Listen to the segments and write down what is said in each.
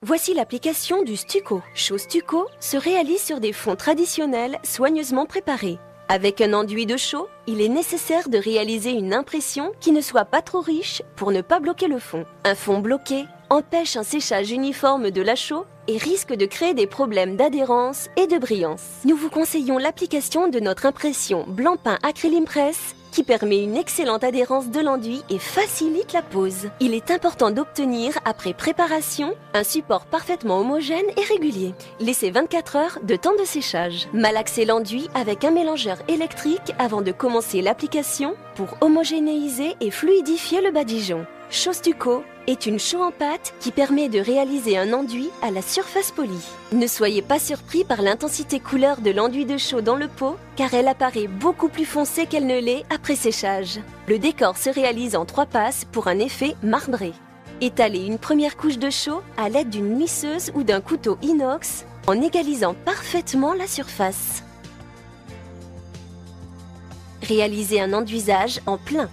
Voici l'application du stucco. Chaux stucco se réalise sur des fonds traditionnels soigneusement préparés. Avec un enduit de chaux, il est nécessaire de réaliser une impression qui ne soit pas trop riche pour ne pas bloquer le fond. Un fond bloqué empêche un séchage uniforme de la chaux et risque de créer des problèmes d'adhérence et de brillance. Nous vous conseillons l'application de notre impression Blancpain Acrylimpress qui permet une excellente adhérence de l'enduit et facilite la pose. Il est important d'obtenir, après préparation, un support parfaitement homogène et régulier. Laissez 24 heures de temps de séchage. Malaxez l'enduit avec un mélangeur électrique avant de commencer l'application pour homogénéiser et fluidifier le badigeon. Chaux stucco est une chaux en pâte qui permet de réaliser un enduit à la surface polie. Ne soyez pas surpris par l'intensité couleur de l'enduit de chaux dans le pot, car elle apparaît beaucoup plus foncée qu'elle ne l'est après séchage. Le décor se réalise en 3 passes pour un effet marbré. Étalez une première couche de chaux à l'aide d'une lisseuse ou d'un couteau inox en égalisant parfaitement la surface. Réalisez un enduisage en plein.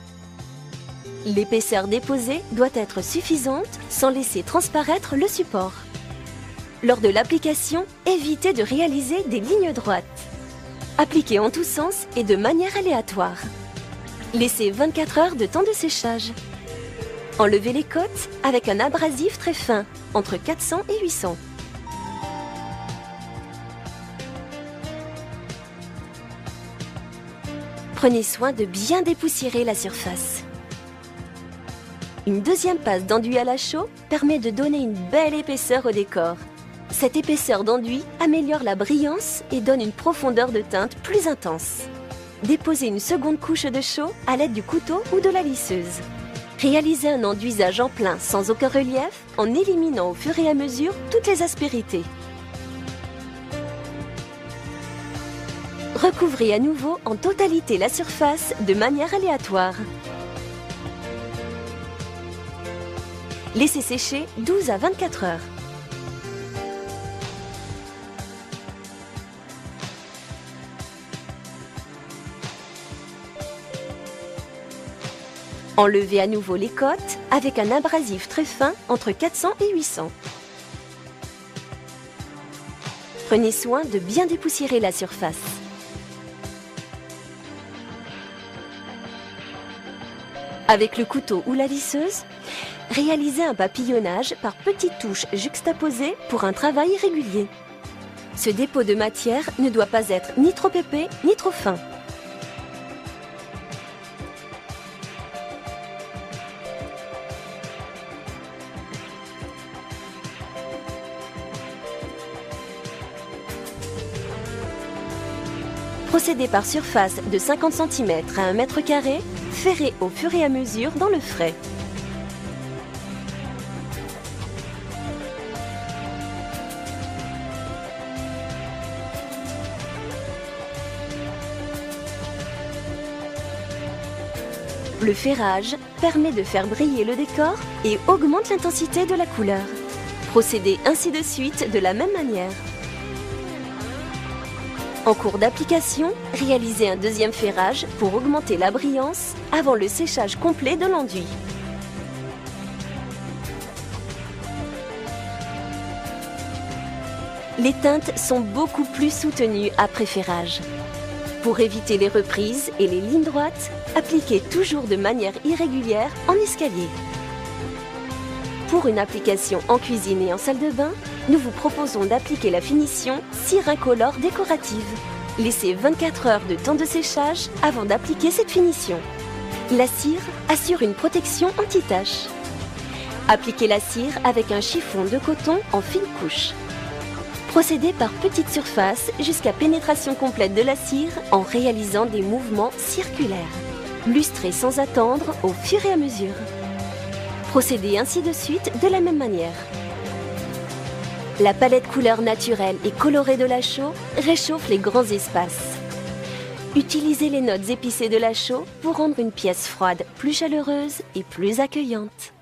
L'épaisseur déposée doit être suffisante sans laisser transparaître le support. Lors de l'application, évitez de réaliser des lignes droites. Appliquez en tous sens et de manière aléatoire. Laissez 24 heures de temps de séchage. Enlevez les côtes avec un abrasif très fin, entre 400 et 800. Prenez soin de bien dépoussiérer la surface. Une deuxième passe d'enduit à la chaux permet de donner une belle épaisseur au décor. Cette épaisseur d'enduit améliore la brillance et donne une profondeur de teinte plus intense. Déposez une seconde couche de chaux à l'aide du couteau ou de la lisseuse. Réalisez un enduisage en plein sans aucun relief en éliminant au fur et à mesure toutes les aspérités. Recouvrez à nouveau en totalité la surface de manière aléatoire. Laissez sécher 12 à 24 heures. Enlevez à nouveau les côtes avec un abrasif très fin entre 400 et 800. Prenez soin de bien dépoussiérer la surface. Avec le couteau ou la lisseuse, réalisez un papillonnage par petites touches juxtaposées pour un travail régulier. Ce dépôt de matière ne doit pas être ni trop épais ni trop fin. Procédez par surface de 50 cm à 1 m², ferrez au fur et à mesure dans le frais. Le ferrage permet de faire briller le décor et augmente l'intensité de la couleur. Procédez ainsi de suite de la même manière. En cours d'application, réalisez un deuxième ferrage pour augmenter la brillance avant le séchage complet de l'enduit. Les teintes sont beaucoup plus soutenues après ferrage. Pour éviter les reprises et les lignes droites, appliquez toujours de manière irrégulière en escalier. Pour une application en cuisine et en salle de bain, nous vous proposons d'appliquer la finition cire incolore décorative. Laissez 24 heures de temps de séchage avant d'appliquer cette finition. La cire assure une protection anti-tache. Appliquez la cire avec un chiffon de coton en fine couche. Procédez par petites surfaces jusqu'à pénétration complète de la cire en réalisant des mouvements circulaires. Lustrez sans attendre au fur et à mesure. Procédez ainsi de suite de la même manière. La palette couleur naturelle et colorée de la chaux réchauffe les grands espaces. Utilisez les notes épicées de la chaux pour rendre une pièce froide plus chaleureuse et plus accueillante.